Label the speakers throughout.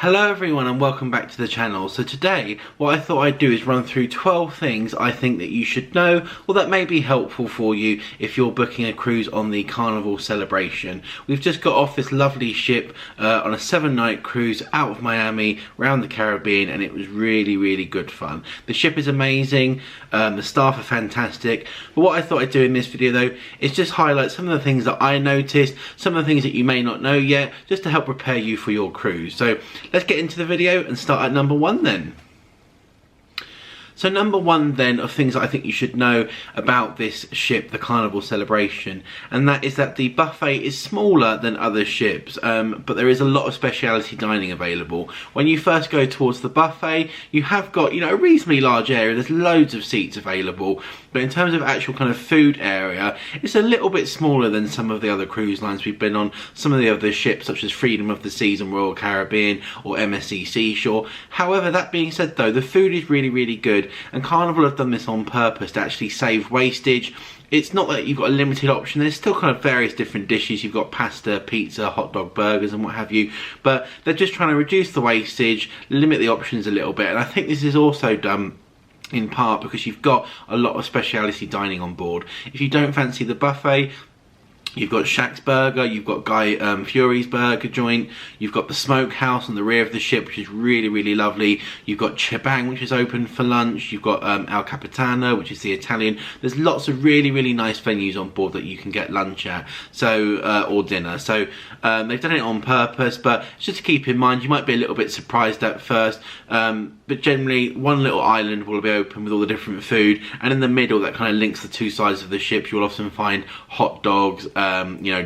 Speaker 1: Hello everyone and welcome back to the channel. So today what I thought I'd do is run through 12 things I think that you should know or that may be helpful for you if you're booking a cruise on the Carnival Celebration. We've just got off this lovely ship on a 7-night cruise out of Miami around the Caribbean, and it was really good fun. The ship is amazing, the staff are fantastic, but what I thought I'd do in this video though is just highlight some of the things that I noticed, some of the things that you may not know yet, just to help prepare you for your cruise. So let's get into the video and start at number 1 then. So number 1 then of things that I think you should know about this ship, the Carnival Celebration, and that is that the buffet is smaller than other ships, but there is a lot of speciality dining available. When you first go towards the buffet, you have got, a reasonably large area. There's loads of seats available, but in terms of actual kind of food area, it's a little bit smaller than some of the other cruise lines we've been on, some of the other ships such as Freedom of the Seas and Royal Caribbean or MSC Seashore. However, that being said though, the food is really good, and Carnival have done this on purpose to actually save wastage. It's not that you've got a limited option. There's still kind of various different dishes. You've got pasta, pizza, hot dog, burgers and what have you, but they're just trying to reduce the wastage, limit the options a little bit, and I think this is also done in part because you've got a lot of speciality dining on board. If you don't fancy the buffet, you've got Shaq's Burger, you've got Guy Fieri's burger joint, you've got the smokehouse on the rear of the ship, which is really lovely. You've got Chebang, which is open for lunch. You've got El Capitano, which is the Italian. There's lots of really nice venues on board that you can get lunch at, so or dinner. So they've done it on purpose, but just to keep in mind, you might be a little bit surprised at first, but generally one little island will be open with all the different food, and in the middle that kind of links the two sides of the ship, you'll often find hot dogs,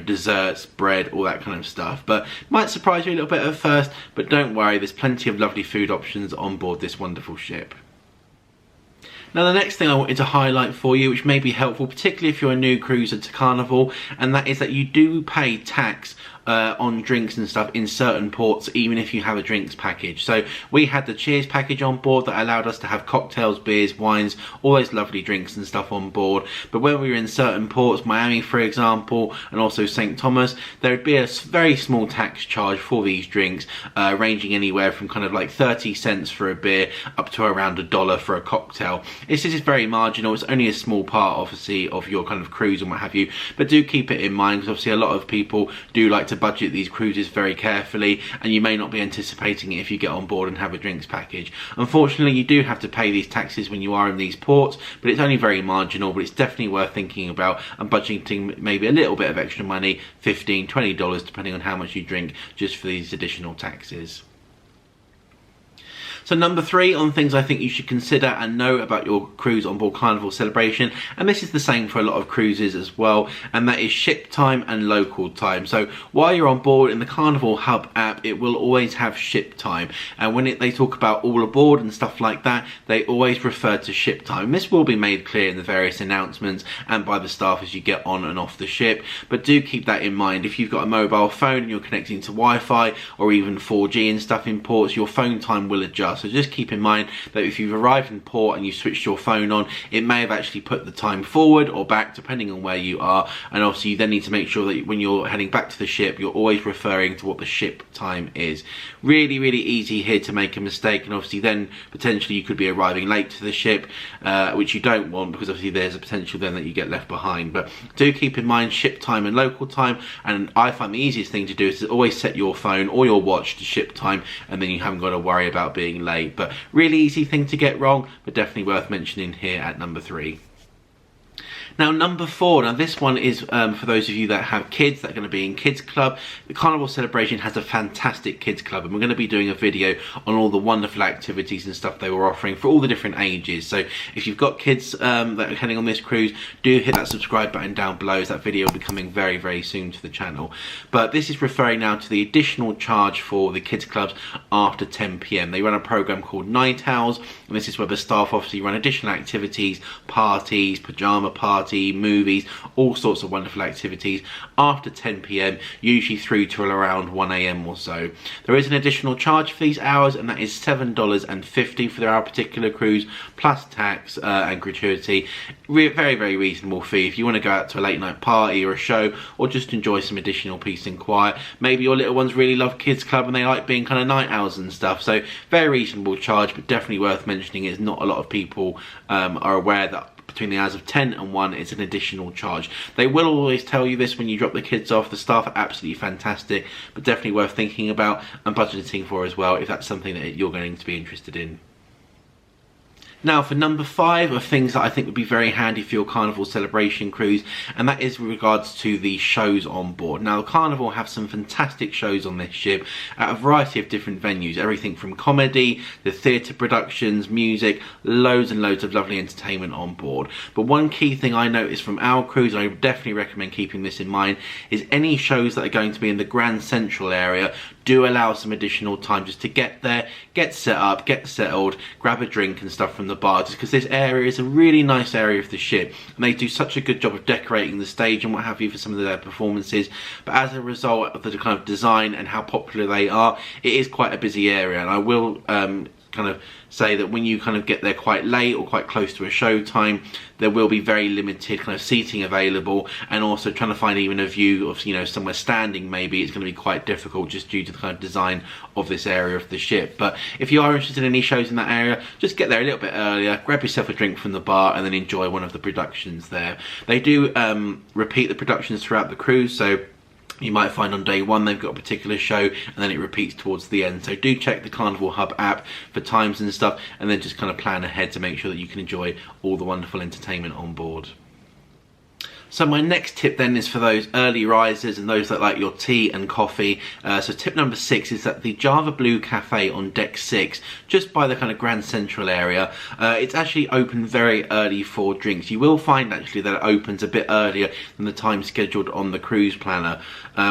Speaker 1: desserts, bread, all that kind of stuff. But might surprise you a little bit at first, but don't worry, there's plenty of lovely food options on board this wonderful ship. Now the next thing I wanted to highlight for you, which may be helpful, particularly if you're a new cruiser to Carnival, and that is that you do pay tax on drinks and stuff in certain ports, even if you have a drinks package. So we had the Cheers package on board that allowed us to have cocktails, beers, wines, all those lovely drinks and stuff on board. But when we were in certain ports, Miami for example, and also St. Thomas, there would be a very small tax charge for these drinks, ranging anywhere from kind of like 30 cents for a beer up to around $1 for a cocktail. This is very marginal. It's only a small part obviously of your kind of cruise and what have you, but do keep it in mind because obviously a lot of people do like to budget these cruises very carefully, and you may not be anticipating it if you get on board and have a drinks package. Unfortunately, you do have to pay these taxes when you are in these ports, but it's only very marginal, but it's definitely worth thinking about and budgeting maybe a little bit of extra money, $15, $20, depending on how much you drink, just for these additional taxes. So number 3 on things I think you should consider and know about your cruise on board Carnival Celebration, and this is the same for a lot of cruises as well, and that is ship time and local time. So while you're on board in the Carnival Hub app, it will always have ship time, and when they talk about all aboard and stuff like that, they always refer to ship time. This will be made clear in the various announcements and by the staff as you get on and off the ship, but do keep that in mind. If you've got a mobile phone and you're connecting to Wi-Fi or even 4G and stuff in ports, your phone time will adjust. So just keep in mind that if you've arrived in port and you've switched your phone on, it may have actually put the time forward or back depending on where you are, and obviously you then need to make sure that when you're heading back to the ship, you're always referring to what the ship time is. Really easy here to make a mistake, and obviously then potentially you could be arriving late to the ship, which you don't want, because obviously there's a potential then that you get left behind. But do keep in mind ship time and local time, and I find the easiest thing to do is to always set your phone or your watch to ship time, and then you haven't got to worry about being late. But really easy thing to get wrong, but definitely worth mentioning here at number 3. Now number 4, now this one is for those of you that have kids that are going to be in Kids Club. The Carnival Celebration has a fantastic Kids Club, and we're going to be doing a video on all the wonderful activities and stuff they were offering for all the different ages. So if you've got kids that are heading on this cruise, do hit that subscribe button down below, as that video will be coming very soon to the channel. But this is referring now to the additional charge for the Kids Clubs after 10 PM. They run a program called Night Owls, and this is where the staff obviously run additional activities, parties, pajama parties, party, movies, all sorts of wonderful activities after 10 p.m, usually through till around 1 a.m. or so. There is an additional charge for these hours, and that is $7.50 for our particular cruise, plus tax and gratuity. Very, very reasonable fee if you want to go out to a late night party or a show, or just enjoy some additional peace and quiet. Maybe your little ones really love kids club and they like being kind of night owls and stuff, so very reasonable charge, but definitely worth mentioning is not a lot of people are aware that between the hours of 10 and 1 it's an additional charge. They will always tell you this when you drop the kids off. The staff are absolutely fantastic, but definitely worth thinking about and budgeting for as well if that's something that you're going to be interested in. Now for number 5 of things that I think would be very handy for your Carnival Celebration cruise, and that is with regards to the shows on board. Now the Carnival have some fantastic shows on this ship at a variety of different venues, everything from comedy, the theatre productions, music, loads and loads of lovely entertainment on board. But one key thing I noticed from our cruise, and I would definitely recommend keeping this in mind, is any shows that are going to be in the Grand Central area do allow some additional time just to get there, get set up, get settled, grab a drink and stuff from the bar, just because this area is a really nice area of the ship and they do such a good job of decorating the stage and what have you for some of their performances. But as a result of the kind of design and how popular they are, it is quite a busy area, and I will kind of say that when you kind of get there quite late or quite close to a showtime, there will be very limited kind of seating available, and also trying to find even a view of, you know, somewhere standing maybe, it's going to be quite difficult just due to the kind of design of this area of the ship. But if you are interested in any shows in that area, just get there a little bit earlier, grab yourself a drink from the bar and then enjoy one of the productions there. They do repeat the productions throughout the cruise, so you might find on day 1 they've got a particular show and then it repeats towards the end. So do check the Carnival Hub app for times and stuff, and then just kind of plan ahead to make sure that you can enjoy all the wonderful entertainment on board. So my next tip then is for those early risers and those that like your tea and coffee. So tip number 6 is that the Java Blue Cafe on deck 6, just by the kind of Grand Central area, it's actually open very early for drinks. You will find actually that it opens a bit earlier than the time scheduled on the cruise planner.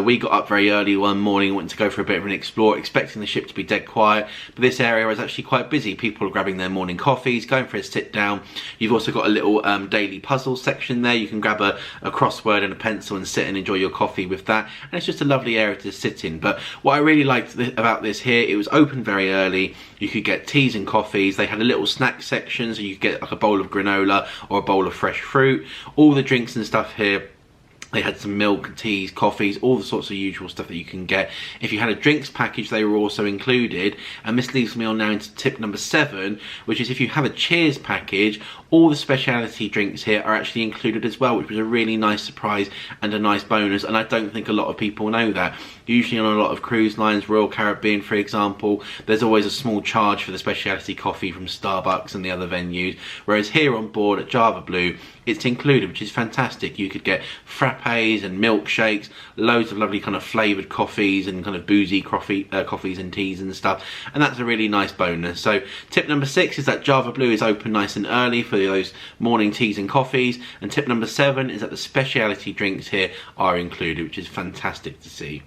Speaker 1: We got up very early one morning, went to go for a bit of an explore, expecting the ship to be dead quiet, but this area is actually quite busy. People are grabbing their morning coffees, going for a sit down. You've also got a little daily puzzle section there. You can grab a crossword and a pencil and sit and enjoy your coffee with that, and it's just a lovely area to sit in. But what I really liked about this here, it was open very early. You could get teas and coffees. They had a little snack section, so you could get like a bowl of granola or a bowl of fresh fruit. All the drinks and stuff here, they had some milk, teas, coffees, all the sorts of usual stuff that you can get. If you had a drinks package, they were also included. And this leads me on now into tip number 7, which is if you have a cheers package, all the specialty drinks here are actually included as well, which was a really nice surprise and a nice bonus. And I don't think a lot of people know that. Usually on a lot of cruise lines, Royal Caribbean for example, there's always a small charge for the specialty coffee from Starbucks and the other venues. Whereas here on board at Java Blue, it's included, which is fantastic. You could get frappes and milkshakes, loads of lovely kind of flavoured coffees and kind of boozy coffees and teas and stuff, and that's a really nice bonus. So tip number 6 is that Java Blue is open nice and early for those morning teas and coffees, and tip number 7 is that the specialty drinks here are included, which is fantastic to see.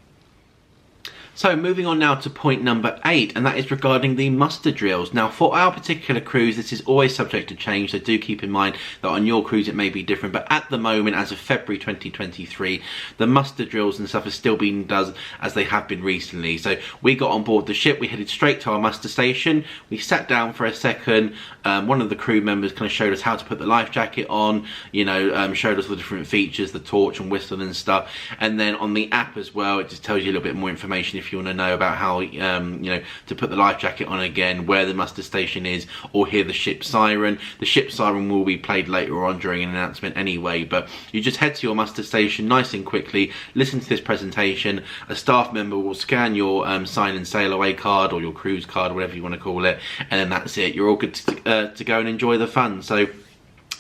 Speaker 1: So moving on now to point number 8, and that is regarding the muster drills. Now for our particular cruise, this is always subject to change, so do keep in mind that on your cruise it may be different, but at the moment, as of February 2023, the muster drills and stuff are still being done as they have been recently. So we got on board the ship, we headed straight to our muster station, we sat down for a second, one of the crew members kind of showed us how to put the life jacket on, you know, showed us the different features, the torch and whistle and stuff, and then on the app as well, it just tells you a little bit more information if you want to know about how, you know, to put the life jacket on again, where the muster station is, or hear the ship siren. The ship siren will be played later on during an announcement anyway, but you just head to your muster station nice and quickly, listen to this presentation, a staff member will scan your sign and sail away card or your cruise card, whatever you want to call it, and then that's it. You're all good to go and enjoy the fun. So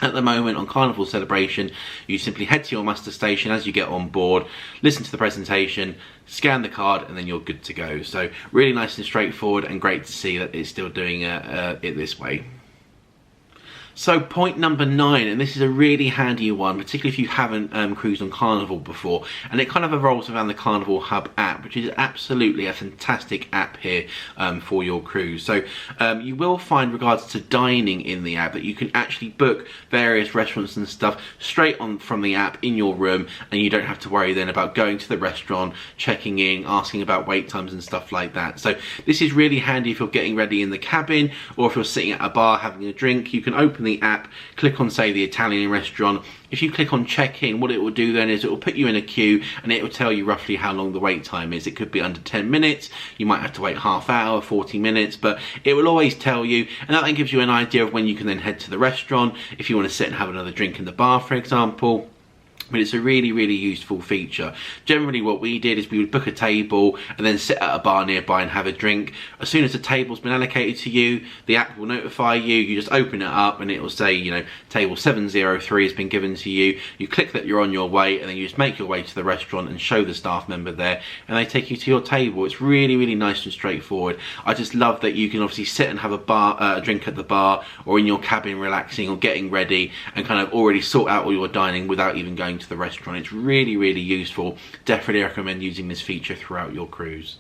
Speaker 1: at the moment on Carnival Celebration, you simply head to your muster station as you get on board, listen to the presentation, scan the card, and then you're good to go. So really nice and straightforward, and great to see that it's still doing it this way. So point number 9, and this is a really handy one, particularly if you haven't cruised on Carnival before, and it kind of revolves around the Carnival Hub app, which is absolutely a fantastic app here for your cruise. So you will find, regards to dining in the app, that you can actually book various restaurants and stuff straight on from the app in your room, and you don't have to worry then about going to the restaurant, checking in, asking about wait times and stuff like that. So this is really handy if you're getting ready in the cabin, or if you're sitting at a bar having a drink. You can open the app, click on, say, the Italian restaurant. If you click on check-in, what it will do then is it will put you in a queue, and it will tell you roughly how long the wait time is. It could be under 10 minutes, you might have to wait half hour, 40 minutes, but it will always tell you, and that then gives you an idea of when you can then head to the restaurant, if you want to sit and have another drink in the bar, for example. But it's a really, really useful feature. Generally what we did is we would book a table and then sit at a bar nearby and have a drink. As soon as the table's been allocated to you, the app will notify you. You just open it up and it will say, you know, table 703 has been given to you. You click that you're on your way, and then you just make your way to the restaurant and show the staff member there, and they take you to your table. It's really, really nice and straightforward. I just love that you can obviously sit and have a drink at the bar, or in your cabin relaxing or getting ready, and kind of already sort out all your dining without even going to the restaurant. It's really, really useful. Definitely recommend using this feature throughout your cruise.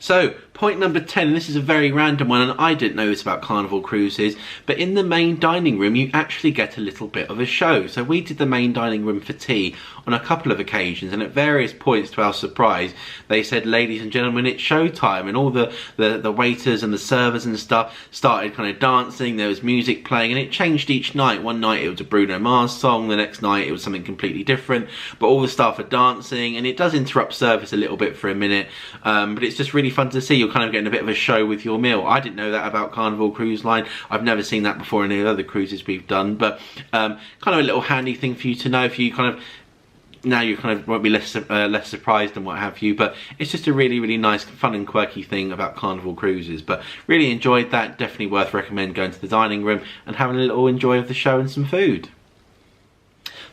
Speaker 1: So point number 10, and this is a very random one, and I didn't know this about Carnival cruises, but in the main dining room you actually get a little bit of a show. So we did the main dining room for tea on a couple of occasions, and at various points, to our surprise, they said, ladies and gentlemen, it's showtime, and all the waiters and the servers and stuff started kind of dancing. There was music playing, and it changed each night. One night it was a Bruno Mars song, the next night it was something completely different, but all the staff are dancing, and it does interrupt service a little bit for a minute, but it's just really fun to see. You're kind of getting a bit of a show with your meal. I didn't know that about Carnival Cruise Line. I've never seen that before in any other cruises we've done, but kind of a little handy thing for you to know if you kind of, now you kind of won't be less surprised and what have you, but it's just a really, really nice, fun and quirky thing about Carnival cruises. But really enjoyed that. Definitely worth recommend going to the dining room and having a little enjoy of the show and some food.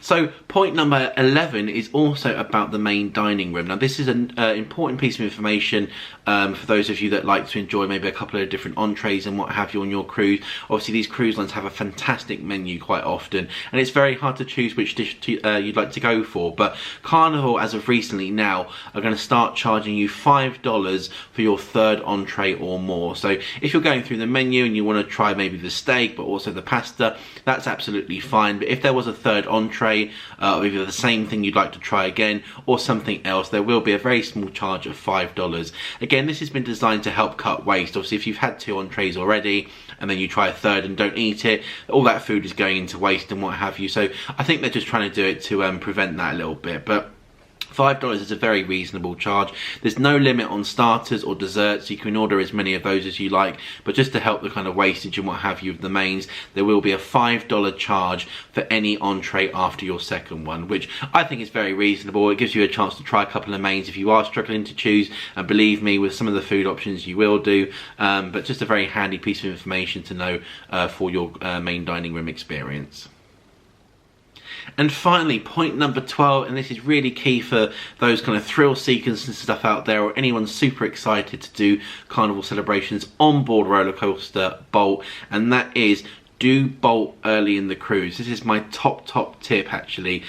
Speaker 1: So point number 11 is also about the main dining room. Now this is an important piece of information for those of you that like to enjoy maybe a couple of different entrees and what have you on your cruise. Obviously these cruise lines have a fantastic menu quite often, and it's very hard to choose which dish you'd like to go for, but Carnival, as of recently now, are going to start charging you $5 for your third entree or more. So if you're going through the menu and you want to try maybe the steak but also the pasta, that's absolutely fine. But if there was a third entree, or either the same thing you'd like to try again or something else, there will be a very small charge of $5. Again, this has been designed to help cut waste. Obviously if you've had 2 entrees already and then you try a third and don't eat it, all that food is going into waste and what have you. So I think they're just trying to do it to prevent that a little bit. But $5 is a very reasonable charge. There's no limit on starters or desserts. You can order as many of those as you like, but just to help the kind of wastage and what have you of the mains, there will be a $5 charge for any entree after your second one, which I think is very reasonable. It gives you a chance to try a couple of mains if you are struggling to choose, and believe me, with some of the food options you will do, but just a very handy piece of information to know for your main dining room experience. And finally, point number 12, and this is really key for those kind of thrill seekers and stuff out there, or anyone super excited to do Carnival Celebration's onboard roller coaster Bolt, and that is do bolt early in the cruise. This is my top tip actually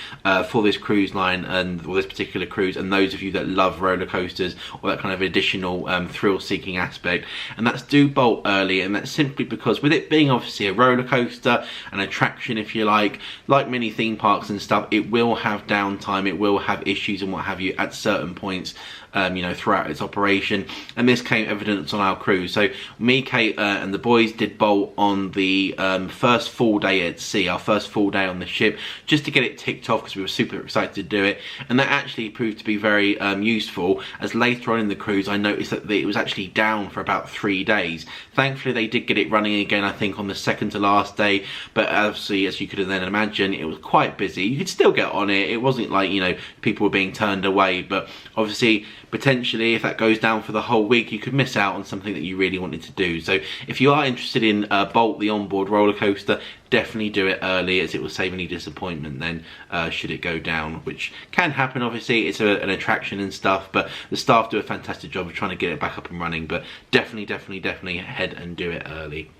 Speaker 1: for this cruise line and for this particular cruise, and those of you that love roller coasters or that kind of additional thrill seeking aspect, and that's do bolt early. And that's simply because with it being obviously a roller coaster, an attraction if you like many theme parks and stuff, it will have downtime, it will have issues and what have you at certain points you know, throughout its operation, and this came evidence on our cruise. So me, Kate and the boys did bolt on the first full day at sea, our first full day on the ship, just to get it ticked off because we were super excited to do it, and that actually proved to be very useful, as later on in the cruise I noticed that it was actually down for about 3 days. Thankfully they did get it running again, I think on the second to last day, but obviously as you could then imagine, it was quite busy. You could still get on it, it wasn't like, you know, people were being turned away, but obviously potentially if that goes down for the whole week you could miss out on something that you really wanted to do. So if you are interested in Bolt, the onboard roller coaster, definitely do it early, as it will save any disappointment then should it go down, which can happen. Obviously it's an attraction and stuff, but the staff do a fantastic job of trying to get it back up and running, but definitely head and do it early.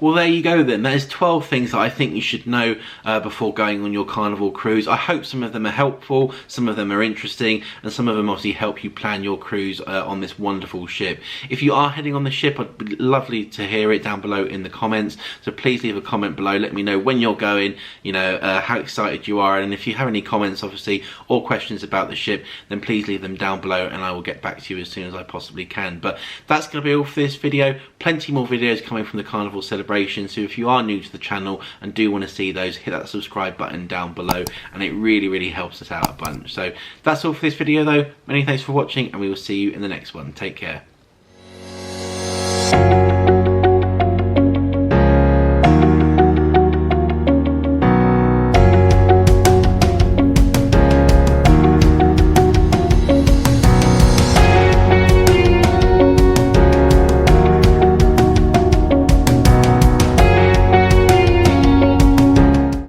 Speaker 1: Well, there you go then. There's 12 things that I think you should know before going on your Carnival cruise. I hope some of them are helpful, some of them are interesting, and some of them obviously help you plan your cruise on this wonderful ship. If you are heading on the ship, I'd be lovely to hear it down below in the comments. So please leave a comment below. Let me know when you're going, you know, how excited you are. And if you have any comments, obviously, or questions about the ship, then please leave them down below and I will get back to you as soon as I possibly can. But that's going to be all for this video. Plenty more videos coming from the Carnival Celebration, so if you are new to the channel and do want to see those, hit that subscribe button down below, and it really helps us out a bunch. So that's all for this video though. Many thanks for watching, and we will see you in the next one. Take care.